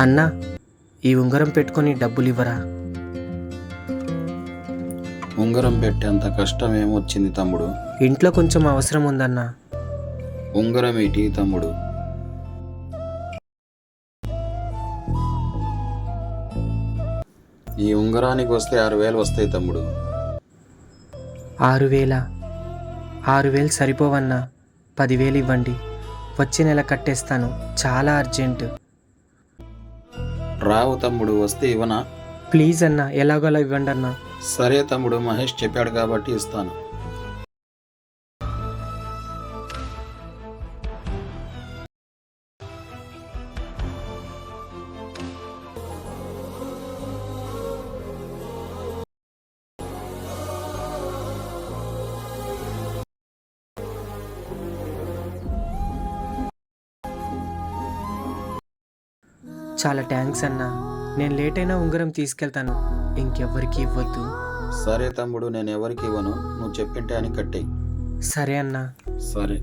అన్నా, ఈ ఉంగరం పెట్టుకొని డబ్బులు ఇవ్వరా? ఉంగరం పెట్టేంత కష్టం ఏమొచ్చింది తమ్ముడు? ఇంట్లో కొంచెం అవసరం ఉందన్నా. ఉంగరం ఏంటి తమ్ముడు? ఈ ఉంగరానికి వస్తే 6,000 వస్తాయి తమ్ముడు. 6,000? 6,000 సరిపోవన్నా. 10,000 ఇవ్వండి, వచ్చే నెల కట్టేస్తాను. చాలా అర్జెంటు. రావు తమ్ముడు, వస్తే ఇవ్వనా? ప్లీజ్ అన్నా, ఎలాగోలా ఇవ్వండి అన్నా. సరే తమ్ముడు, మహేష్ చెప్పాడు కాబట్టి ఇస్తాను. చాలా థ్యాంక్స్ అన్నా. నేను లేట్ అయినా ఉంగరం తీసుకెళ్తాను, ఇంకెవ్వరికి ఇవ్వద్దు. సరే తమ్ముడు, నేను ఎవరికి ఇవ్వను, నువ్వు చెప్పింటే అని కట్టేయి. సరే అన్నా. సరే.